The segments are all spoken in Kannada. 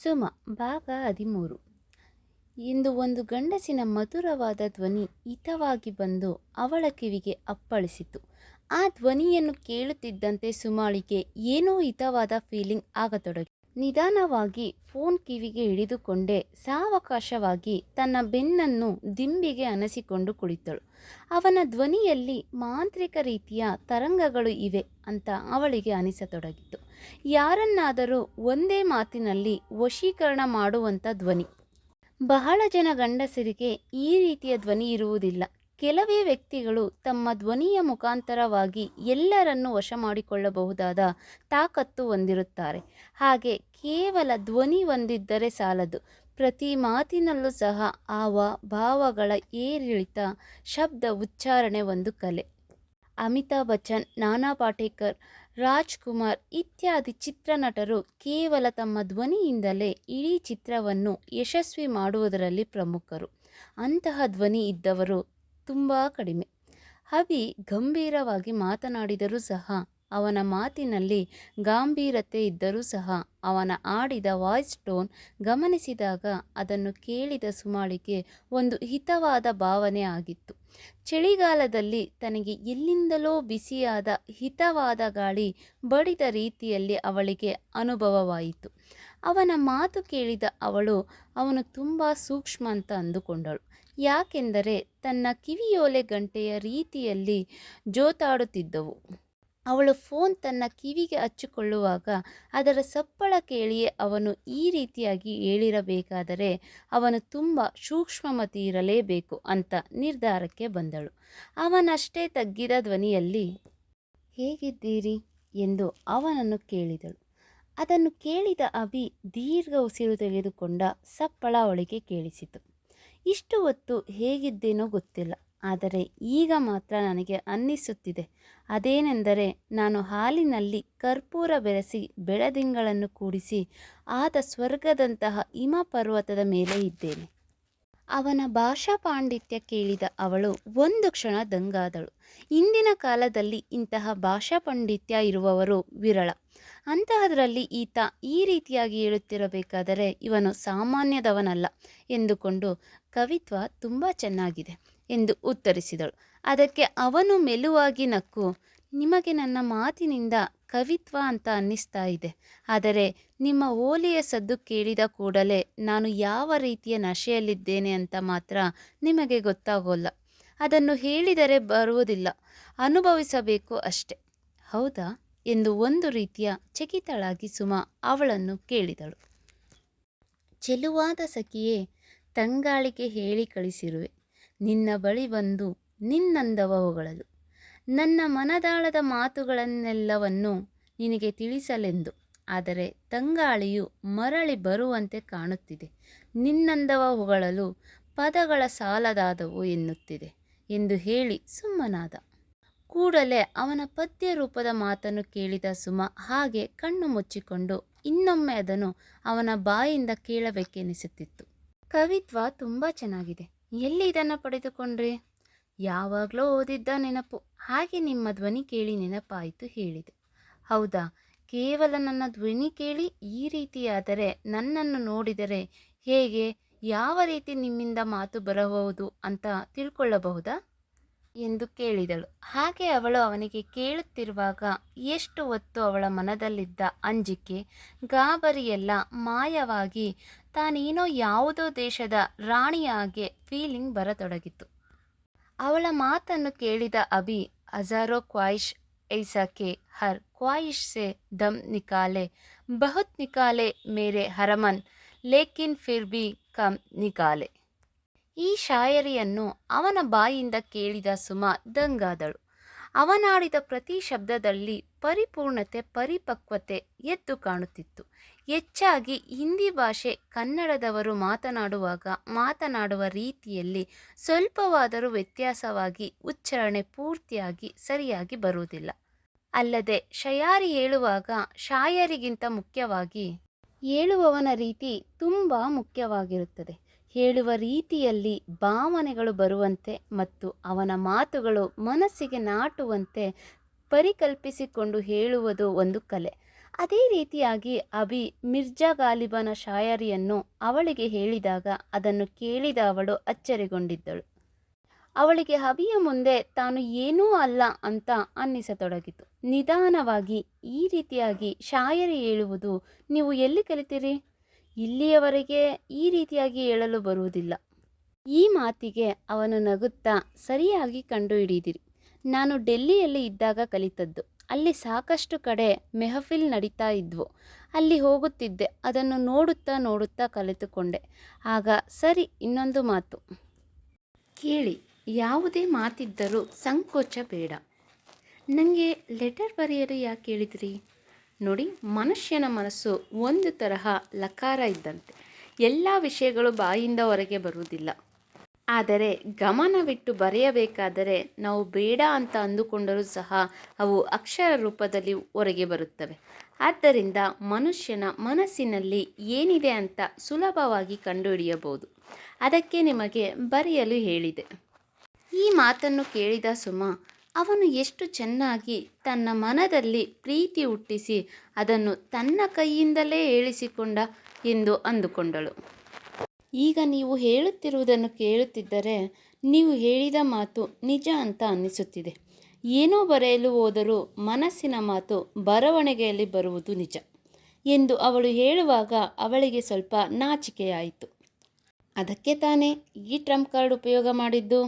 ಸುಮ ಭಾಗ 13. ಇಂದು ಒಂದು ಗಂಡಸಿನ ಮಧುರವಾದ ಧ್ವನಿ ಹಿತವಾಗಿ ಬಂದು ಅವಳ ಕಿವಿಗೆ ಅಪ್ಪಳಿಸಿತು. ಆ ಧ್ವನಿಯನ್ನು ಕೇಳುತ್ತಿದ್ದಂತೆ ಸುಮಾಳಿಗೆ ಏನೋ ಹಿತವಾದ ಫೀಲಿಂಗ್ ಆಗತೊಡಗಿ ನಿಧಾನವಾಗಿ ಫೋನ್ ಕಿವಿಗೆ ಹಿಡಿದುಕೊಂಡೇ ಸಾವಕಾಶವಾಗಿ ತನ್ನ ಬೆನ್ನನ್ನು ದಿಂಬಿಗೆ ಅನಸಿಕೊಂಡು ಕುಳಿತಳು. ಅವನ ಧ್ವನಿಯಲ್ಲಿ ಮಾಂತ್ರಿಕ ರೀತಿಯ ತರಂಗಗಳು ಇವೆ ಅಂತ ಅವಳಿಗೆ ಅನಿಸತೊಡಗಿತು. ಯಾರನ್ನಾದರೂ ಒಂದೇ ಮಾತಿನಲ್ಲಿ ವಶೀಕರಣ ಮಾಡುವಂಥ ಧ್ವನಿ. ಬಹಳ ಜನ ಗಂಡಸರಿಗೆ ಈ ರೀತಿಯ ಧ್ವನಿ ಇರುವುದಿಲ್ಲ. ಕೆಲವೇ ವ್ಯಕ್ತಿಗಳು ತಮ್ಮ ಧ್ವನಿಯ ಮುಖಾಂತರವಾಗಿ ಎಲ್ಲರನ್ನೂ ವಶ ಮಾಡಿಕೊಳ್ಳಬಹುದಾದ ತಾಕತ್ತು ಹೊಂದಿರುತ್ತಾರೆ. ಹಾಗೆ ಕೇವಲ ಧ್ವನಿ ಹೊಂದಿದ್ದರೆ ಸಾಲದು, ಪ್ರತಿ ಮಾತಿನಲ್ಲೂ ಸಹ ಹಾವ ಭಾವಗಳ ಏರಿಳಿತ, ಶಬ್ದ ಉಚ್ಚಾರಣೆ ಒಂದು ಕಲೆ. ಅಮಿತಾಬ್ ಬಚ್ಚನ್, ನಾನಾ ಪಾಟೇಕರ್, ರಾಜ್ಕುಮಾರ್ ಇತ್ಯಾದಿ ಚಿತ್ರನಟರು ಕೇವಲ ತಮ್ಮ ಧ್ವನಿಯಿಂದಲೇ ಇಡೀ ಚಿತ್ರವನ್ನು ಯಶಸ್ವಿ ಮಾಡುವುದರಲ್ಲಿ ಪ್ರಮುಖರು. ಅಂತಹ ಧ್ವನಿ ಇದ್ದವರು ತುಂಬ ಕಡಿಮೆ. ಅಭಿ ಗಂಭೀರವಾಗಿ ಮಾತನಾಡಿದರೂ ಸಹ, ಅವನ ಮಾತಿನಲ್ಲಿ ಗಾಂಭೀರತೆ ಇದ್ದರೂ ಸಹ, ಅವನ ಆಡಿದ ವಾಯ್ಸ್ ಟೋನ್ ಗಮನಿಸಿದಾಗ ಅದನ್ನು ಕೇಳಿದ ಸುಮಾಳಿಗೆ ಒಂದು ಹಿತವಾದ ಭಾವನೆ ಆಗಿತ್ತು. ಚಳಿಗಾಲದಲ್ಲಿ ತನಗೆ ಎಲ್ಲಿಂದಲೋ ಬಿಸಿಯಾದ ಹಿತವಾದ ಗಾಳಿ ಬಡಿದ ರೀತಿಯಲ್ಲಿ ಅವಳಿಗೆ ಅನುಭವವಾಯಿತು. ಅವನ ಮಾತು ಕೇಳಿದ ಅವನು ತುಂಬ ಸೂಕ್ಷ್ಮ ಅಂತ ಅಂದುಕೊಂಡಳು. ಯಾಕೆಂದರೆ ತನ್ನ ಕಿವಿಯೋಲೆ ಗಂಟೆಯ ರೀತಿಯಲ್ಲಿ ಜೋತಾಡುತ್ತಿದ್ದವು. ಅವಳು ಫೋನ್ ತನ್ನ ಕಿವಿಗೆ ಹಚ್ಚಿಕೊಳ್ಳುವಾಗ ಅದರ ಸಪ್ಪಳ ಕೇಳಿಯೇ ಅವನು ಈ ರೀತಿಯಾಗಿ ಹೇಳಿರಬೇಕಾದರೆ ಅವನು ತುಂಬ ಸೂಕ್ಷ್ಮಮತಿ ಇರಲೇಬೇಕು ಅಂತ ನಿರ್ಧಾರಕ್ಕೆ ಬಂದಳು. ಅವನಷ್ಟೇ ತಗ್ಗಿದ ಧ್ವನಿಯಲ್ಲಿ ಹೇಗಿದ್ದೀರಿ ಎಂದು ಅವನನ್ನು ಕೇಳಿದಳು. ಅದನ್ನು ಕೇಳಿದ ಅಭಿ ದೀರ್ಘ ಉಸಿರು ತೆಗೆದುಕೊಂಡ ಸಪ್ಪಳ ಅವಳಿಗೆ ಕೇಳಿಸಿತು. ಇಷ್ಟು ಹೊತ್ತು ಹೇಗಿದ್ದೇನೋ ಗೊತ್ತಿಲ್ಲ, ಆದರೆ ಈಗ ಮಾತ್ರ ನನಗೆ ಅನ್ನಿಸುತ್ತಿದೆ. ಅದೇನೆಂದರೆ, ನಾನು ಹಾಲಿನಲ್ಲಿ ಕರ್ಪೂರ ಬೆರೆಸಿ ಬೆಳದಿಂಗಳನ್ನು ಕೂಡಿಸಿ ಆದ ಸ್ವರ್ಗದಂತಹ ಹಿಮ ಪರ್ವತದ ಮೇಲೆ ಇದ್ದೇನೆ. ಅವನ ಭಾಷಾ ಪಾಂಡಿತ್ಯ ಕೇಳಿದ ಅವಳು ಒಂದು ಕ್ಷಣ ದಂಗಾದಳು. ಇಂದಿನ ಕಾಲದಲ್ಲಿ ಇಂತಹ ಭಾಷಾ ಪಾಂಡಿತ್ಯ ಇರುವವರು ವಿರಳ. ಅಂತಹದರಲ್ಲಿ ಈತ ಈ ರೀತಿಯಾಗಿ ಹೇಳುತ್ತಿರಬೇಕಾದರೆ ಇವನು ಸಾಮಾನ್ಯದವನಲ್ಲ ಎಂದುಕೊಂಡು, ಕವಿತ್ವ ತುಂಬ ಚೆನ್ನಾಗಿದೆ ಎಂದು ಉತ್ತರಿಸಿದಳು. ಅದಕ್ಕೆ ಅವನು ಮೆಲುವಾಗಿ ನಕ್ಕು, ನಿಮಗೆ ನನ್ನ ಮಾತಿನಿಂದ ಕವಿತ್ವ ಅಂತ ಅನ್ನಿಸ್ತಾ ಇದೆ, ಆದರೆ ನಿಮ್ಮ ಓಲೆಯ ಸದ್ದು ಕೇಳಿದ ಕೂಡಲೇ ನಾನು ಯಾವ ರೀತಿಯ ನಶೆಯಲ್ಲಿದ್ದೇನೆ ಅಂತ ಮಾತ್ರ ನಿಮಗೆ ಗೊತ್ತಾಗೋಲ್ಲ. ಅದನ್ನು ಹೇಳಿದರೆ ಬರುವುದಿಲ್ಲ, ಅನುಭವಿಸಬೇಕು ಅಷ್ಟೆ. ಹೌದಾ ಎಂದು ಒಂದು ರೀತಿಯ ಚಕಿತಳಾಗಿ ಸುಮಾ ಅವಳನ್ನು ಕೇಳಿದಳು. ಚೆಲುವಾದ ಸಖಿಯೇ, ತಂಗಾಳಿಗೆ ಹೇಳಿ ಕಳಿಸಿರುವೆ ನಿನ್ನ ಬಳಿ ಬಂದು ನಿನ್ನಂದವ ಹೊಗಳಲು. ನನ್ನ ಮನದಾಳದ ಮಾತುಗಳನ್ನೆಲ್ಲವನ್ನು ನಿನಗೆ ತಿಳಿಸಲೆಂದು. ಆದರೆ ತಂಗಾಳಿಯು ಮರಳಿ ಬರುವಂತೆ ಕಾಣುತ್ತಿದೆ. ನಿನ್ನಂದವ ಹೊಗಳಲು ಪದಗಳ ಸಾಲದಾದವು ಎನ್ನುತ್ತಿದೆ ಎಂದು ಹೇಳಿ ಸುಮ್ಮನಾದ. ಕೂಡಲೇ ಅವನ ಪದ್ಯ ರೂಪದ ಮಾತನ್ನು ಕೇಳಿದ ಸುಮಾ ಹಾಗೆ ಕಣ್ಣು ಮುಚ್ಚಿಕೊಂಡು ಇನ್ನೊಮ್ಮೆ ಅದನ್ನು ಅವನ ಬಾಯಿಂದ ಕೇಳಬೇಕೆನಿಸುತ್ತಿತ್ತು. ಕವಿತ್ವ ತುಂಬ ಚೆನ್ನಾಗಿದೆ, ಎಲ್ಲಿ ಇದನ್ನು ಪಡೆದುಕೊಂಡ್ರೆ? ಯಾವಾಗಲೋ ಓದಿದ್ದ ನೆನಪು, ಹಾಗೆ ನಿಮ್ಮ ಧ್ವನಿ ಕೇಳಿ ನೆನಪಾಯಿತು ಹೇಳಿದೆ. ಹೌದಾ, ಕೇವಲ ನನ್ನ ಧ್ವನಿ ಕೇಳಿ ಈ ರೀತಿಯಾದರೆ ನನ್ನನ್ನು ನೋಡಿದರೆ ಹೇಗೆ, ಯಾವ ರೀತಿ ನಿಮ್ಮಿಂದ ಮಾತು ಬರಬಹುದು ಅಂತ ತಿಳ್ಕೊಳ್ಳಬಹುದಾ ಎಂದು ಕೇಳಿದಳು. ಹಾಗೆ ಅವಳು ಅವನಿಗೆ ಕೇಳುತ್ತಿರುವಾಗ ಎಷ್ಟು ಹೊತ್ತು ಅವಳ ಮನದಲ್ಲಿದ್ದ ಅಂಜಿಕೆ, ಗಾಬರಿಯೆಲ್ಲ ಮಾಯವಾಗಿ ತಾನೇನೋ ಯಾವುದೋ ದೇಶದ ರಾಣಿಯ ಹಾಗೆ ಫೀಲಿಂಗ್ ಬರತೊಡಗಿತು. ಅವಳ ಮಾತನ್ನು ಕೇಳಿದ ಅಭಿ, ಹಜಾರೋ ಖ್ವಾಹಿಶ್ ಐಸಾ ಕೆ ಹರ್ ಖ್ವಾಹಿಶ್ ಸೆ ದಮ್ ನಿಕಾಲೆ, ಬಹುತ್ ನಿಕಾಲೆ ಮೇರೆ ಹರಮನ್, ಲೇಕಿನ್ ಫಿರ್ ಭಿ ಕಮ್ ನಿಕಾಲೆ. ಈ ಶಾಯರಿಯನ್ನು ಅವನ ಬಾಯಿಂದ ಕೇಳಿದ ಸುಮಾ ದಂಗಾದಳು. ಅವನಾಡಿದ ಪ್ರತಿ ಶಬ್ದದಲ್ಲಿ ಪರಿಪೂರ್ಣತೆ, ಪರಿಪಕ್ವತೆ ಎದ್ದು ಕಾಣುತ್ತಿತ್ತು. ಹೆಚ್ಚಾಗಿ ಹಿಂದಿ ಭಾಷೆ ಕನ್ನಡದವರು ಮಾತನಾಡುವ ರೀತಿಯಲ್ಲಿ ಸ್ವಲ್ಪವಾದರೂ ವ್ಯತ್ಯಾಸವಾಗಿ ಉಚ್ಚಾರಣೆ ಪೂರ್ತಿಯಾಗಿ ಸರಿಯಾಗಿ ಬರುವುದಿಲ್ಲ. ಅಲ್ಲದೆ ಶಾಯರಿ ಹೇಳುವಾಗ ಶಾಯರಿಗಿಂತ ಮುಖ್ಯವಾಗಿ ಹೇಳುವವನ ರೀತಿ ತುಂಬ ಮುಖ್ಯವಾಗಿರುತ್ತದೆ. ಹೇಳುವ ರೀತಿಯಲ್ಲಿ ಭಾವನೆಗಳು ಬರುವಂತೆ ಮತ್ತು ಅವನ ಮಾತುಗಳು ಮನಸ್ಸಿಗೆ ನಾಟುವಂತೆ ಪರಿಕಲ್ಪಿಸಿಕೊಂಡು ಹೇಳುವುದು ಒಂದು ಕಲೆ. ಅದೇ ರೀತಿಯಾಗಿ ಅಭಿ ಮಿರ್ಜಾ ಗಾಲಿಬನ ಶಾಯರಿಯನ್ನು ಅವಳಿಗೆ ಹೇಳಿದಾಗ ಅದನ್ನು ಕೇಳಿದ ಅವಳು ಅಚ್ಚರಿಗೊಂಡಿದ್ದಳು. ಅವಳಿಗೆ ಅಭಿಯ ಮುಂದೆ ತಾನು ಏನೂ ಅಲ್ಲ ಅಂತ ಅನ್ನಿಸತೊಡಗಿತು. ನಿಧಾನವಾಗಿ, ಈ ರೀತಿಯಾಗಿ ಶಾಯರಿ ಹೇಳುವುದು ನೀವು ಎಲ್ಲಿ ಕಲಿತಿರಿ? ಇಲ್ಲಿಯವರೆಗೆ ಈ ರೀತಿಯಾಗಿ ಹೇಳಲು ಬರುವುದಿಲ್ಲ. ಈ ಮಾತಿಗೆ ಅವನು ನಗುತ್ತಾ, ಸರಿಯಾಗಿ ಕಂಡುಹಿಡಿದಿರಿ. ನಾನು ಡೆಲ್ಲಿಯಲ್ಲಿ ಇದ್ದಾಗ ಕಲಿತದ್ದು. ಅಲ್ಲಿ ಸಾಕಷ್ಟು ಕಡೆ ಮೆಹಫಿಲ್ ನಡೀತಾ ಇದ್ವು. ಅಲ್ಲಿ ಹೋಗುತ್ತಿದ್ದೆ. ಅದನ್ನು ನೋಡುತ್ತಾ ನೋಡುತ್ತಾ ಕಲಿತುಕೊಂಡೆ. ಆಗ ಸರಿ, ಇನ್ನೊಂದು ಮಾತು ಕೇಳಿ. ಯಾವುದೇ ಮಾತಿದ್ದರೂ ಸಂಕೋಚ ಬೇಡ. ನನಗೆ ಲೆಟರ್ ಬರೆಯಲು ಯಾಕೆ ಹೇಳಿದ್ರಿ? ನೋಡಿ, ಮನುಷ್ಯನ ಮನಸ್ಸು ಒಂದು ತರಹ ಲಕಾರ ಇದ್ದಂತೆ. ಎಲ್ಲ ವಿಷಯಗಳು ಬಾಯಿಂದ ಹೊರಗೆ ಬರುವುದಿಲ್ಲ. ಆದರೆ ಗಮನವಿಟ್ಟು ಬರೆಯಬೇಕಾದರೆ ನಾವು ಬೇಡ ಅಂತ ಅಂದುಕೊಂಡರೂ ಸಹ ಅವು ಅಕ್ಷರ ರೂಪದಲ್ಲಿ ಹೊರಗೆ ಬರುತ್ತವೆ. ಆದ್ದರಿಂದ ಮನುಷ್ಯನ ಮನಸ್ಸಿನಲ್ಲಿ ಏನಿದೆ ಅಂತ ಸುಲಭವಾಗಿ ಕಂಡುಹಿಡಿಯಬಹುದು. ಅದಕ್ಕೆ ನಿಮಗೆ ಬರೆಯಲು ಹೇಳಿದೆ. ಈ ಮಾತನ್ನು ಕೇಳಿದ ಸುಮ, ಅವನು ಎಷ್ಟು ಚೆನ್ನಾಗಿ ತನ್ನ ಮನದಲ್ಲಿ ಪ್ರೀತಿ ಹುಟ್ಟಿಸಿ ಅದನ್ನು ತನ್ನ ಕೈಯಿಂದಲೇ ಹೇಳಿಸಿಕೊಂಡ ಎಂದು ಅಂದುಕೊಂಡಳು. ಈಗ ನೀವು ಹೇಳುತ್ತಿರುವುದನ್ನು ಕೇಳುತ್ತಿದ್ದರೆ ನೀವು ಹೇಳಿದ ಮಾತು ನಿಜ ಅಂತ ಅನ್ನಿಸುತ್ತಿದೆ. ಏನೋ ಬರೆಯಲು ಹೋದರೂ ಮನಸ್ಸಿನ ಮಾತು ಬರವಣಿಗೆಯಲ್ಲಿ ಬರುವುದು ನಿಜ ಎಂದು ಅವಳು ಹೇಳುವಾಗ ಅವಳಿಗೆ ಸ್ವಲ್ಪ ನಾಚಿಕೆಯಾಯಿತು. ಅದಕ್ಕೆ ತಾನೇ ಈ ಟ್ರಂಪ್ ಕಾರ್ಡ್ ಉಪಯೋಗ ಮಾಡಿದ್ದು.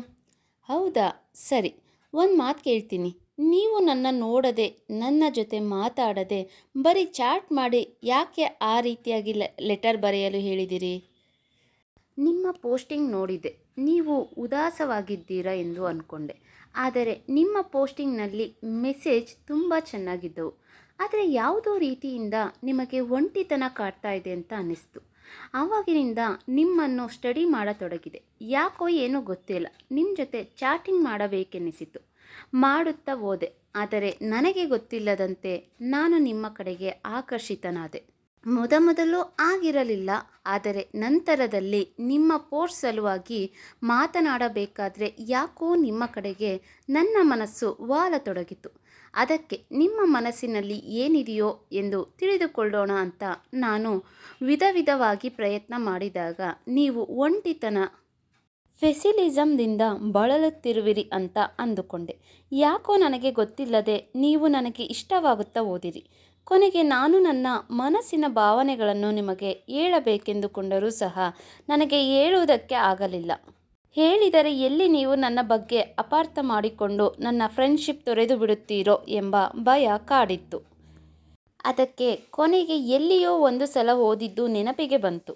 ಹೌದಾ, ಸರಿ, ಒಂದು ಮಾತು ಕೇಳ್ತೀನಿ. ನೀವು ನನ್ನ ನೋಡದೆ, ನನ್ನ ಜೊತೆ ಮಾತಾಡದೆ, ಬರೀ ಚಾಟ್ ಮಾಡಿ ಯಾಕೆ ಆ ರೀತಿಯಾಗಿ ಲೆಟರ್ ಬರೆಯಲು ಹೇಳಿದಿರಿ? ನಿಮ್ಮ ಪೋಸ್ಟಿಂಗ್ ನೋಡಿದೆ. ನೀವು ಉದಾಸವಾಗಿದ್ದೀರಾ ಎಂದು ಅಂದ್ಕೊಂಡೆ. ಆದರೆ ನಿಮ್ಮ ಪೋಸ್ಟಿಂಗ್ನಲ್ಲಿ ಮೆಸೇಜ್ ತುಂಬ ಚೆನ್ನಾಗಿದ್ದವು. ಆದರೆ ಯಾವುದೋ ರೀತಿಯಿಂದ ನಿಮಗೆ ಒಂಟಿತನ ಕಾಡ್ತಾ ಇದೆ ಅಂತ ಅನ್ನಿಸ್ತು. ಆವಾಗಿನಿಂದ ನಿಮ್ಮನ್ನು ಸ್ಟಡಿ ಮಾಡತೊಡಗಿದೆ. ಯಾಕೋ ಏನೋ ಗೊತ್ತಿಲ್ಲ, ನಿಮ್ಮ ಜೊತೆ ಚಾಟಿಂಗ್ ಮಾಡಬೇಕೆನ್ನಿಸಿತು. ಮಾಡುತ್ತಾ ಹೋದೆ. ಆದರೆ ನನಗೆ ಗೊತ್ತಿಲ್ಲದಂತೆ ನಾನು ನಿಮ್ಮ ಕಡೆಗೆ ಆಕರ್ಷಿತನಾದೆ. ಮೊದಮೊದಲು ಆಗಿರಲಿಲ್ಲ, ಆದರೆ ನಂತರದಲ್ಲಿ ನಿಮ್ಮ ಪೋಸ್ಟ್ ಸಲುವಾಗಿ ಮಾತನಾಡಬೇಕಾದ್ರೆ ಯಾಕೋ ನಿಮ್ಮ ಕಡೆಗೆ ನನ್ನ ಮನಸ್ಸು ವಾಲತೊಡಗಿತು. ಅದಕ್ಕೆ ನಿಮ್ಮ ಮನಸ್ಸಿನಲ್ಲಿ ಏನಿದೆಯೋ ಎಂದು ತಿಳಿದುಕೊಳ್ಳೋಣ ಅಂತ ನಾನು ವಿಧವಾಗಿ ಪ್ರಯತ್ನ ಮಾಡಿದಾಗ ನೀವು ಒಂಟಿತನ ಫೆಸಿಲಿಸಮ್ದಿಂದ ಬಳಲುತ್ತಿರುವಿರಿ ಅಂತ ಅಂದುಕೊಂಡೆ. ಯಾಕೋ ನನಗೆ ಗೊತ್ತಿಲ್ಲದೆ ನೀವು ನನಗೆ ಇಷ್ಟವಾಗುತ್ತಾ ಹೋದಿರಿ. ಕೊನೆಗೆ ನಾನು ನನ್ನ ಮನಸ್ಸಿನ ಭಾವನೆಗಳನ್ನು ನಿಮಗೆ ಹೇಳಬೇಕೆಂದುಕೊಂಡರೂ ಸಹ ನನಗೆ ಹೇಳುವುದಕ್ಕೆ ಆಗಲಿಲ್ಲ. ಹೇಳಿದರೆ ಎಲ್ಲಿ ನೀವು ನನ್ನ ಬಗ್ಗೆ ಅಪಾರ್ಥ ಮಾಡಿಕೊಂಡು ನನ್ನ ಫ್ರೆಂಡ್ಶಿಪ್ ತೊರೆದು ಬಿಡುತ್ತೀರೋ ಎಂಬ ಭಯ ಕಾಡಿತ್ತು. ಅದಕ್ಕೆ ಕೊನೆಗೆ ಎಲ್ಲಿಯೋ ಒಂದು ಸಲ ಓದಿದ್ದು ನೆನಪಿಗೆ ಬಂತು.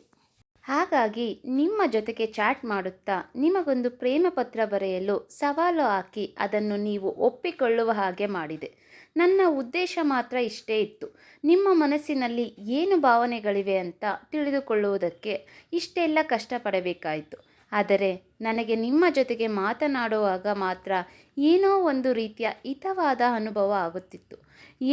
ಹಾಗಾಗಿ ನಿಮ್ಮ ಜೊತೆಗೆ ಚಾಟ್ ಮಾಡುತ್ತಾ ನಿಮಗೊಂದು ಪ್ರೇಮ ಪತ್ರ ಬರೆಯಲು ಸವಾಲು ಹಾಕಿ ಅದನ್ನು ನೀವು ಒಪ್ಪಿಕೊಳ್ಳುವ ಹಾಗೆ ಮಾಡಿದೆ. ನನ್ನ ಉದ್ದೇಶ ಮಾತ್ರ ಇಷ್ಟೇ ಇತ್ತು. ನಿಮ್ಮ ಮನಸ್ಸಿನಲ್ಲಿ ಏನು ಭಾವನೆಗಳಿವೆ ಅಂತ ತಿಳಿದುಕೊಳ್ಳುವುದಕ್ಕೆ ಇಷ್ಟೆಲ್ಲ ಕಷ್ಟಪಡಬೇಕಾಯಿತು. ಆದರೆ ನನಗೆ ನಿಮ್ಮ ಜೊತೆಗೆ ಮಾತನಾಡುವಾಗ ಮಾತ್ರ ಏನೋ ಒಂದು ರೀತಿಯ ಹಿತವಾದ ಅನುಭವ ಆಗುತ್ತಿತ್ತು.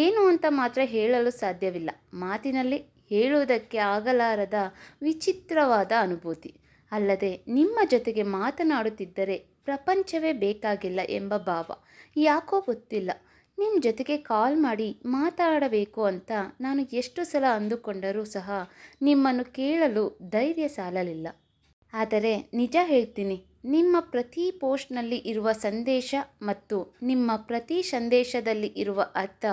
ಏನು ಅಂತ ಮಾತ್ರ ಹೇಳಲು ಸಾಧ್ಯವಿಲ್ಲ. ಮಾತಿನಲ್ಲಿ ಹೇಳುವುದಕ್ಕೆ ಆಗಲಾರದ ವಿಚಿತ್ರವಾದ ಅನುಭೂತಿ. ಅಲ್ಲದೆ ನಿಮ್ಮ ಜೊತೆಗೆ ಮಾತನಾಡುತ್ತಿದ್ದರೆ ಪ್ರಪಂಚವೇ ಬೇಕಾಗಿಲ್ಲ ಎಂಬ ಭಾವ. ಯಾಕೋ ಗೊತ್ತಿಲ್ಲ, ನಿಮ್ಮ ಜೊತೆಗೆ ಕಾಲ್ ಮಾಡಿ ಮಾತಾಡಬೇಕು ಅಂತ ನಾನು ಎಷ್ಟು ಸಲ ಅಂದುಕೊಂಡರೂ ಸಹ ನಿಮ್ಮನ್ನು ಕೇಳಲು ಧೈರ್ಯ ಸಾಲಲಿಲ್ಲ. ಆದರೆ ನಿಜ ಹೇಳ್ತೀನಿ, ನಿಮ್ಮ ಪ್ರತಿ ಪೋಸ್ಟ್ನಲ್ಲಿ ಇರುವ ಸಂದೇಶ ಮತ್ತು ನಿಮ್ಮ ಪ್ರತಿ ಸಂದೇಶದಲ್ಲಿ ಇರುವ ಅರ್ಥ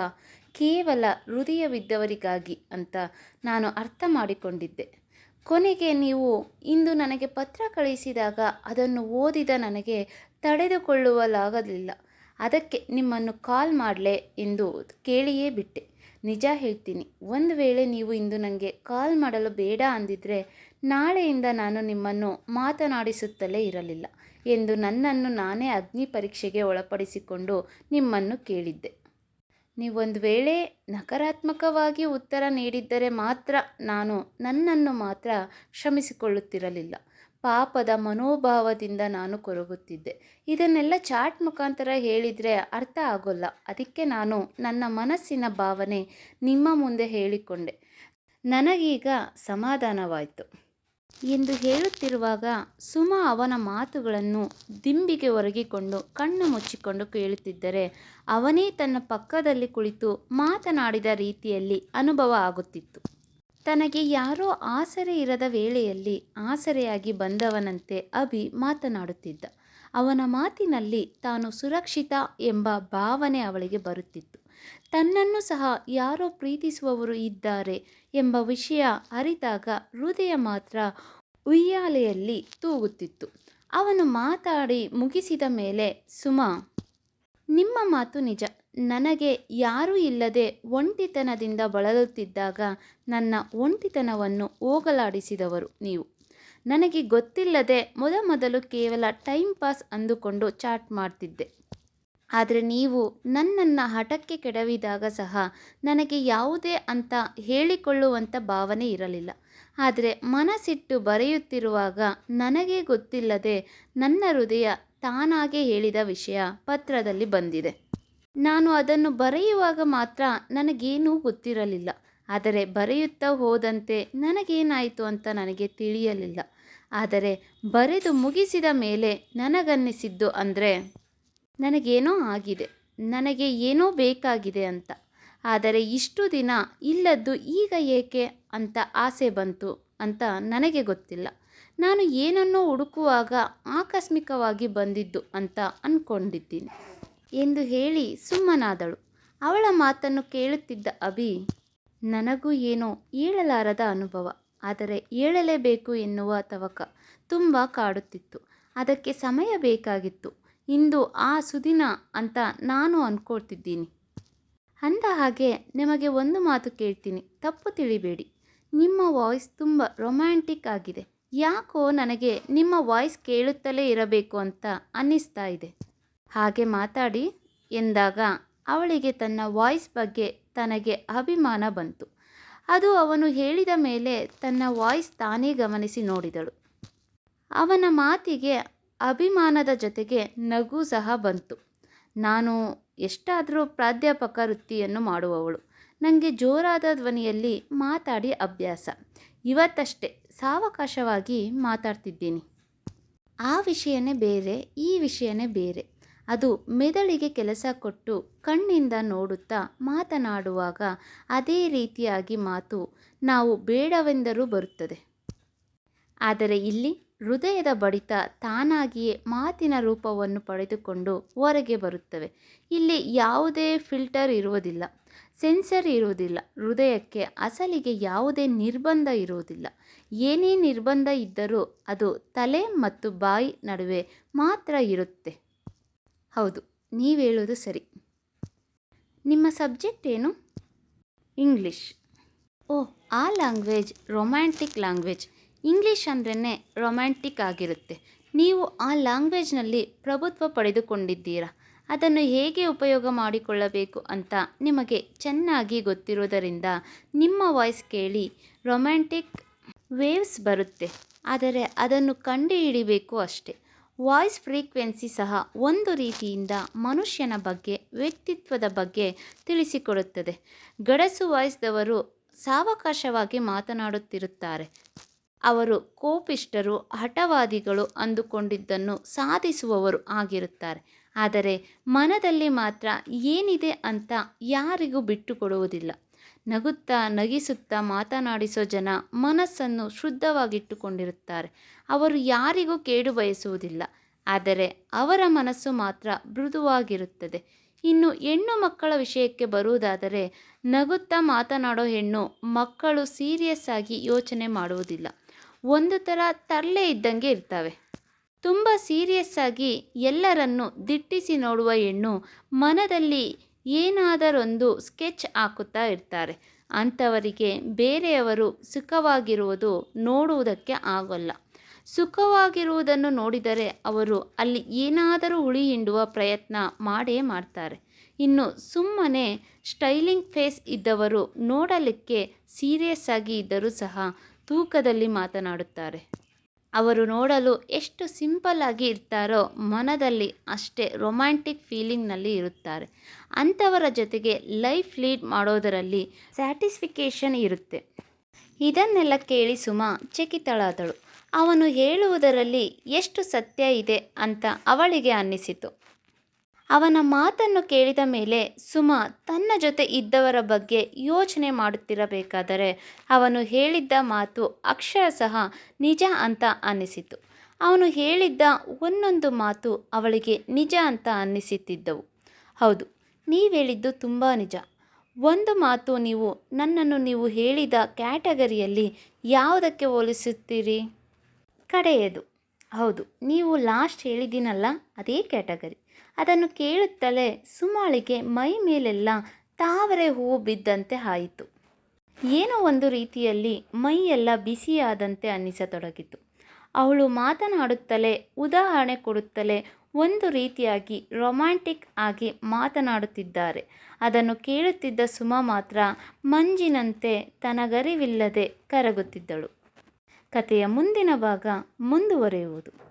ಕೇವಲ ಹೃದಯವಿದ್ದವರಿಗಾಗಿ ಅಂತ ನಾನು ಅರ್ಥ ಮಾಡಿಕೊಂಡಿದ್ದೆ. ಕೊನೆಗೆ ನೀವು ಇಂದು ನನಗೆ ಪತ್ರ ಕಳಿಸಿದಾಗ ಅದನ್ನು ಓದಿದ ನನಗೆ ತಡೆದುಕೊಳ್ಳಲಾಗಲಿಲ್ಲ. ಅದಕ್ಕೆ ನಿಮ್ಮನ್ನು ಕಾಲ್ ಮಾಡಲೇ ಎಂದು ಕೇಳಿಯೇ ಬಿಟ್ಟೆ. ನಿಜ ಹೇಳ್ತೀನಿ, ಒಂದು ವೇಳೆ ನೀವು ಇಂದು ನನಗೆ ಕಾಲ್ ಮಾಡಲು ಬೇಡ ಅಂದಿದ್ರೆ ನಾಳೆಯಿಂದ ನಾನು ನಿಮ್ಮನ್ನು ಮಾತನಾಡಿಸುತ್ತಲೇ ಇರಲಿಲ್ಲ ಎಂದು ನನ್ನನ್ನು ನಾನೇ ಅಗ್ನಿ ಪರೀಕ್ಷೆಗೆ ಒಳಪಡಿಸಿಕೊಂಡು ನಿಮ್ಮನ್ನು ಕೇಳಿದ್ದೆ. ನೀವೊಂದು ವೇಳೆ ನಕಾರಾತ್ಮಕವಾಗಿ ಉತ್ತರ ನೀಡಿದ್ದರೆ ಮಾತ್ರ ನಾನು ನನ್ನನ್ನು ಮಾತ್ರ ಕ್ಷಮಿಸಿಕೊಳ್ಳುತ್ತಿರಲಿಲ್ಲ. ಪಾಪದ ಮನೋಭಾವದಿಂದ ನಾನು ಕೊರಗುತ್ತಿದ್ದೆ. ಇದನ್ನೆಲ್ಲ ಚಾಟ್ ಮುಖಾಂತರ ಹೇಳಿದರೆ ಅರ್ಥ ಆಗೋಲ್ಲ. ಅದಕ್ಕೆ ನಾನು ನನ್ನ ಮನಸ್ಸಿನ ಭಾವನೆ ನಿಮ್ಮ ಮುಂದೆ ಹೇಳಿಕೊಂಡೆ. ನನಗೀಗ ಸಮಾಧಾನವಾಯಿತು. ಎಂದು ಹೇಳುತ್ತಿರುವಾಗ ಸುಮ ಅವನ ಮಾತುಗಳನ್ನು ದಿಂಬಿಗೆ ಒರಗಿಕೊಂಡು ಕಣ್ಣು ಮುಚ್ಚಿಕೊಂಡು ಕೇಳುತ್ತಿದ್ದರೆ ಅವನೇ ತನ್ನ ಪಕ್ಕದಲ್ಲಿ ಕುಳಿತು ಮಾತನಾಡಿದ ರೀತಿಯಲ್ಲಿ ಅನುಭವ ಆಗುತ್ತಿತ್ತು. ತನಗೆ ಯಾರೋ ಆಸರೆ ಇರದ ವೇಳೆಯಲ್ಲಿ ಆಸರೆಯಾಗಿ ಬಂದವನಂತೆ ಅಭಿ ಮಾತನಾಡುತ್ತಿದ್ದ. ಅವನ ಮಾತಿನಲ್ಲಿ ತಾನು ಸುರಕ್ಷಿತ ಎಂಬ ಭಾವನೆ ಅವಳಿಗೆ ಬರುತ್ತಿತ್ತು. ತನ್ನನ್ನು ಸಹ ಯಾರೋ ಪ್ರೀತಿಸುವವರು ಇದ್ದಾರೆ ಎಂಬ ವಿಷಯ ಅರಿತಾಗ ಹೃದಯ ಮಾತ್ರ ಉಯ್ಯಾಲೆಯಲ್ಲಿ ತೂಗುತ್ತಿತ್ತು. ಅವನು ಮಾತಾಡಿ ಮುಗಿಸಿದ ಮೇಲೆ, ಸುಮಾ, ನಿಮ್ಮ ಮಾತು ನಿಜ. ನನಗೆ ಯಾರೂ ಇಲ್ಲದೆ ಒಂಟಿತನದಿಂದ ಬಳಲುತ್ತಿದ್ದಾಗ ನನ್ನ ಒಂಟಿತನವನ್ನು ಹೋಗಲಾಡಿಸಿದವರು ನೀವು. ನನಗೆ ಗೊತ್ತಿಲ್ಲದೆ ಮೊದಮೊದಲು ಕೇವಲ ಟೈಮ್ ಪಾಸ್ ಅಂದುಕೊಂಡು ಚಾಟ್ ಮಾಡ್ತಿದ್ದೆ. ಆದರೆ ನೀವು ನನ್ನನ್ನು ಹಠಕ್ಕೆ ಕೆಡವಿದಾಗ ಸಹ ನನಗೆ ಯಾವುದೇ ಅಂತ ಹೇಳಿಕೊಳ್ಳುವಂಥ ಭಾವನೆ ಇರಲಿಲ್ಲ. ಆದರೆ ಮನಸ್ಸಿಟ್ಟು ಬರೆಯುತ್ತಿರುವಾಗ ನನಗೇ ಗೊತ್ತಿಲ್ಲದೆ ನನ್ನ ಹೃದಯ ತಾನಾಗೇ ಹೇಳಿದ ವಿಷಯ ಪತ್ರದಲ್ಲಿ ಬಂದಿದೆ. ನಾನು ಅದನ್ನು ಬರೆಯುವಾಗ ಮಾತ್ರ ನನಗೇನೂ ಗೊತ್ತಿರಲಿಲ್ಲ. ಆದರೆ ಬರೆಯುತ್ತಾ ಹೋದಂತೆ ನನಗೇನಾಯಿತು ಅಂತ ನನಗೆ ತಿಳಿಯಲಿಲ್ಲ. ಆದರೆ ಬರೆದು ಮುಗಿಸಿದ ಮೇಲೆ ನನಗನ್ನಿಸಿದ್ದು ಅಂದರೆ ನನಗೇನೋ ಆಗಿದೆ, ನನಗೆ ಏನೋ ಬೇಕಾಗಿದೆ ಅಂತ. ಆದರೆ ಇಷ್ಟು ದಿನ ಇಲ್ಲದ್ದು ಈಗ ಏಕೆ ಅಂತ ಆಸೆ ಬಂತು ಅಂತ ನನಗೆ ಗೊತ್ತಿಲ್ಲ. ನಾನು ಏನನ್ನೋ ಹುಡುಕುವಾಗ ಆಕಸ್ಮಿಕವಾಗಿ ಬಂದಿದ್ದು ಅಂತ ಅಂದ್ಕೊಂಡಿದ್ದೀನಿ ಎಂದು ಹೇಳಿ ಸುಮ್ಮನಾದಳು. ಅವಳ ಮಾತನ್ನು ಕೇಳುತ್ತಿದ್ದ ಅಭಿ, ನನಗೂ ಏನೋ ಹೇಳಲಾರದ ಅನುಭವ, ಆದರೆ ಹೇಳಲೇಬೇಕು ಎನ್ನುವ ತವಕ ತುಂಬ ಕಾಡುತ್ತಿತ್ತು. ಅದಕ್ಕೆ ಸಮಯ ಬೇಕಾಗಿತ್ತು. ಇಂದು ಆ ಸುದಿನ ಅಂತ ನಾನು ಅಂದ್ಕೊಳ್ತಿದ್ದೀನಿ. ಅಂದ ಹಾಗೆ ನಿಮಗೆ ಒಂದು ಮಾತು ಕೇಳ್ತೀನಿ, ತಪ್ಪು ತಿಳಿಬೇಡಿ. ನಿಮ್ಮ ವಾಯ್ಸ್ ತುಂಬ ರೊಮ್ಯಾಂಟಿಕ್ ಆಗಿದೆ. ಯಾಕೋ ನನಗೆ ನಿಮ್ಮ ವಾಯ್ಸ್ ಕೇಳುತ್ತಲೇ ಇರಬೇಕು ಅಂತ ಅನ್ನಿಸ್ತಾ ಇದೆ. ಹಾಗೆ ಮಾತಾಡಿ ಎಂದಾಗ ಅವಳಿಗೆ ತನ್ನ ವಾಯ್ಸ್ ಬಗ್ಗೆ ತನಗೆ ಅಭಿಮಾನ ಬಂತು. ಅದು ಅವನು ಹೇಳಿದ ಮೇಲೆ ತನ್ನ ವಾಯ್ಸ್ ತಾನೇ ಗಮನಿಸಿ ನೋಡಿದಳು. ಅವನ ಮಾತಿಗೆ ಅಭಿಮಾನದ ಜೊತೆಗೆ ನಗು ಸಹ ಬಂತು. ನಾನು ಎಷ್ಟಾದರೂ ಪ್ರಾಧ್ಯಾಪಕ ವೃತ್ತಿಯನ್ನು ಮಾಡುವವಳು. ನನಗೆ ಜೋರಾದ ಧ್ವನಿಯಲ್ಲಿ ಮಾತಾಡಿ ಅಭ್ಯಾಸ. ಇವತ್ತಷ್ಟೇ ಸಾವಕಾಶವಾಗಿ ಮಾತಾಡ್ತಿದ್ದೀನಿ. ಆ ವಿಷಯನೇ ಬೇರೆ, ಈ ವಿಷಯನೇ ಬೇರೆ. ಅದು ಮೆದುಳಿಗೆ ಕೆಲಸ ಕೊಟ್ಟು ಕಣ್ಣಿಂದ ನೋಡುತ್ತಾ ಮಾತನಾಡುವಾಗ ಅದೇ ರೀತಿಯಾಗಿ ಮಾತು ನಾವು ಬೇಡವೆಂದರೂ ಬರುತ್ತದೆ. ಆದರೆ ಇಲ್ಲಿ ಹೃದಯದ ಬಡಿತ ತಾನಾಗಿಯೇ ಮಾತಿನ ರೂಪವನ್ನು ಪಡೆದುಕೊಂಡು ಹೊರಗೆ ಬರುತ್ತವೆ. ಇಲ್ಲಿ ಯಾವುದೇ ಫಿಲ್ಟರ್ ಇರುವುದಿಲ್ಲ, ಸೆನ್ಸರ್ ಇರುವುದಿಲ್ಲ. ಹೃದಯಕ್ಕೆ ಅಸಲಿಗೆ ಯಾವುದೇ ನಿರ್ಬಂಧ ಇರುವುದಿಲ್ಲ. ಏನೇ ನಿರ್ಬಂಧ ಇದ್ದರೂ ಅದು ತಲೆ ಮತ್ತು ಬಾಯಿ ನಡುವೆ ಮಾತ್ರ ಇರುತ್ತೆ. ಹೌದು, ನೀವು ಹೇಳೋದು ಸರಿ. ನಿಮ್ಮ ಸಬ್ಜೆಕ್ಟ್ ಏನು? ಇಂಗ್ಲಿಷ್. ಓಹ್, ಆ ಲ್ಯಾಂಗ್ವೇಜ್ ರೊಮ್ಯಾಂಟಿಕ್ ಲ್ಯಾಂಗ್ವೇಜ್. ಇಂಗ್ಲೀಷ್ ಅಂದ್ರೇ ರೊಮ್ಯಾಂಟಿಕ್ ಆಗಿರುತ್ತೆ. ನೀವು ಆ ಲ್ಯಾಂಗ್ವೇಜ್ನಲ್ಲಿ ಪ್ರಭುತ್ವ ಪಡೆದುಕೊಂಡಿದ್ದೀರಾ. ಅದನ್ನು ಹೇಗೆ ಉಪಯೋಗ ಮಾಡಿಕೊಳ್ಳಬೇಕು ಅಂತ ನಿಮಗೆ ಚೆನ್ನಾಗಿ ಗೊತ್ತಿರೋದರಿಂದ ನಿಮ್ಮ ವಾಯ್ಸ್ ಕೇಳಿ ರೊಮ್ಯಾಂಟಿಕ್ ವೇವ್ಸ್ ಬರುತ್ತೆ. ಆದರೆ ಅದನ್ನು ಕಂಡುಹಿಡಿಬೇಕು ಅಷ್ಟೇ. ವಾಯ್ಸ್ ಫ್ರೀಕ್ವೆನ್ಸಿ ಸಹ ಒಂದು ರೀತಿಯಿಂದ ಮನುಷ್ಯನ ಬಗ್ಗೆ, ವ್ಯಕ್ತಿತ್ವದ ಬಗ್ಗೆ ತಿಳಿಸಿಕೊಡುತ್ತದೆ. ಗಡಸು ವಾಯ್ಸ್ದವರು ಸಾವಕಾಶವಾಗಿ ಮಾತನಾಡುತ್ತಿರುತ್ತಾರೆ. ಅವರು ಕೋಪಿಷ್ಠರು, ಹಠವಾದಿಗಳು ಅಂದುಕೊಂಡಿದ್ದನ್ನು ಸಾಧಿಸುವವರು ಆಗಿರುತ್ತಾರೆ. ಆದರೆ ಮನದಲ್ಲಿ ಮಾತ್ರ ಏನಿದೆ ಅಂತ ಯಾರಿಗೂ ಬಿಟ್ಟುಕೊಡುವುದಿಲ್ಲ. ನಗುತ್ತಾ ನಗಿಸುತ್ತಾ ಮಾತನಾಡಿಸೋ ಜನ ಮನಸ್ಸನ್ನು ಶುದ್ಧವಾಗಿಟ್ಟುಕೊಂಡಿರುತ್ತಾರೆ. ಅವರು ಯಾರಿಗೂ ಕೇಡು ಬಯಸುವುದಿಲ್ಲ. ಆದರೆ ಅವರ ಮನಸ್ಸು ಮಾತ್ರ ಮೃದುವಾಗಿರುತ್ತದೆ. ಇನ್ನು ಹೆಣ್ಣು ಮಕ್ಕಳ ವಿಷಯಕ್ಕೆ ಬರುವುದಾದರೆ, ನಗುತ್ತಾ ಮಾತನಾಡೋ ಹೆಣ್ಣು ಮಕ್ಕಳು ಸೀರಿಯಸ್ ಆಗಿ ಯೋಚನೆ ಮಾಡುವುದಿಲ್ಲ. ಒಂದು ಥರ ತರಲೆ ಇದ್ದಂಗೆ ಇರ್ತವೆ. ತುಂಬ ಸೀರಿಯಸ್ ಆಗಿ ಎಲ್ಲರನ್ನು ದಿಟ್ಟಿಸಿ ನೋಡುವ ಹೆಣ್ಣು ಮನದಲ್ಲಿ ಏನಾದರೊಂದು ಸ್ಕೆಚ್ ಹಾಕುತ್ತಾ ಇರ್ತಾರೆ. ಅಂಥವರಿಗೆ ಬೇರೆಯವರು ಸುಖವಾಗಿರುವುದು ನೋಡುವುದಕ್ಕೆ ಆಗೋಲ್ಲ. ಸುಖವಾಗಿರುವುದನ್ನು ನೋಡಿದರೆ ಅವರು ಅಲ್ಲಿ ಏನಾದರೂ ಹುಳಿ ಹಿಂಡುವ ಪ್ರಯತ್ನ ಮಾಡೇ ಮಾಡ್ತಾರೆ. ಇನ್ನು ಸುಮ್ಮನೆ ಸ್ಟೈಲಿಂಗ್ ಫೇಸ್ ಇದ್ದವರು ನೋಡಲಿಕ್ಕೆ ಸೀರಿಯಸ್ ಆಗಿ ಇದ್ದರೂ ಸಹ ತೂಕದಲ್ಲಿ ಮಾತನಾಡುತ್ತಾರೆ. ಅವರು ನೋಡಲು ಎಷ್ಟು ಸಿಂಪಲ್ ಆಗಿ ಇರ್ತಾರೋ ಮನದಲ್ಲಿ ಅಷ್ಟೇ ರೊಮ್ಯಾಂಟಿಕ್ ಫೀಲಿಂಗ್ನಲ್ಲಿ ಇರುತ್ತಾರೆ. ಅಂಥವರ ಜೊತೆಗೆ ಲೈಫ್ ಲೀಡ್ ಮಾಡೋದರಲ್ಲಿ ಸ್ಯಾಟಿಸ್ಫಿಕೇಷನ್ ಇರುತ್ತೆ. ಇದನ್ನೆಲ್ಲ ಕೇಳಿ ಸುಮಾ ಚಕಿತಳಾದಳು. ಅವನು ಹೇಳುವುದರಲ್ಲಿ ಎಷ್ಟು ಸತ್ಯ ಇದೆ ಅಂತ ಅವಳಿಗೆ ಅನ್ನಿಸಿತು. ಅವನ ಮಾತನ್ನು ಕೇಳಿದ ಮೇಲೆ ಸುಮಾ ತನ್ನ ಜೊತೆ ಇದ್ದವರ ಬಗ್ಗೆ ಯೋಚನೆ ಮಾಡುತ್ತಿರಬೇಕಾದರೆ ಅವನು ಹೇಳಿದ್ದ ಮಾತು ಅಕ್ಷರಶಃ ನಿಜ ಅಂತ ಅನ್ನಿಸಿತು. ಅವನು ಹೇಳಿದ್ದ ಒಂದೊಂದು ಮಾತು ಅವಳಿಗೆ ನಿಜ ಅಂತ ಅನ್ನಿಸುತ್ತಿದ್ದವು. ಹೌದು, ನೀವು ಹೇಳಿದ್ದು ತುಂಬ ನಿಜ. ಒಂದು ಮಾತು, ನೀವು ಹೇಳಿದ ಕ್ಯಾಟಗರಿಯಲ್ಲಿ ಯಾವುದಕ್ಕೆ ಹೋಲಿಸುತ್ತೀರಿ? ಕಡೆಯದು. ಹೌದು, ನೀವು ಲಾಸ್ಟ್ ಹೇಳಿದ್ದೀನಲ್ಲ, ಅದೇ ಕ್ಯಾಟಗರಿ. ಅದನ್ನು ಕೇಳುತ್ತಲೇ ಸುಮಾಳಿಗೆ ಮೈ ಮೇಲೆಲ್ಲ ತಾವರೆ ಹೂವು ಬಿದ್ದಂತೆ ಆಯಿತು. ಏನೋ ಒಂದು ರೀತಿಯಲ್ಲಿ ಮೈಯೆಲ್ಲ ಬಿಸಿಯಾದಂತೆ ಅನ್ನಿಸತೊಡಗಿತು. ಅವಳು ಮಾತನಾಡುತ್ತಲೇ, ಉದಾಹರಣೆ ಕೊಡುತ್ತಲೇ ಒಂದು ರೀತಿಯಾಗಿ ರೊಮ್ಯಾಂಟಿಕ್ ಆಗಿ ಮಾತನಾಡುತ್ತಿದ್ದಾರೆ. ಅದನ್ನು ಕೇಳುತ್ತಿದ್ದ ಸುಮಾ ಮಾತ್ರ ಮಂಜಿನಂತೆ ತನಗರಿವಿಲ್ಲದೆ ಕರಗುತ್ತಿದ್ದಳು. ಕಥೆಯ ಮುಂದಿನ ಭಾಗ ಮುಂದುವರಿಯುವುದು.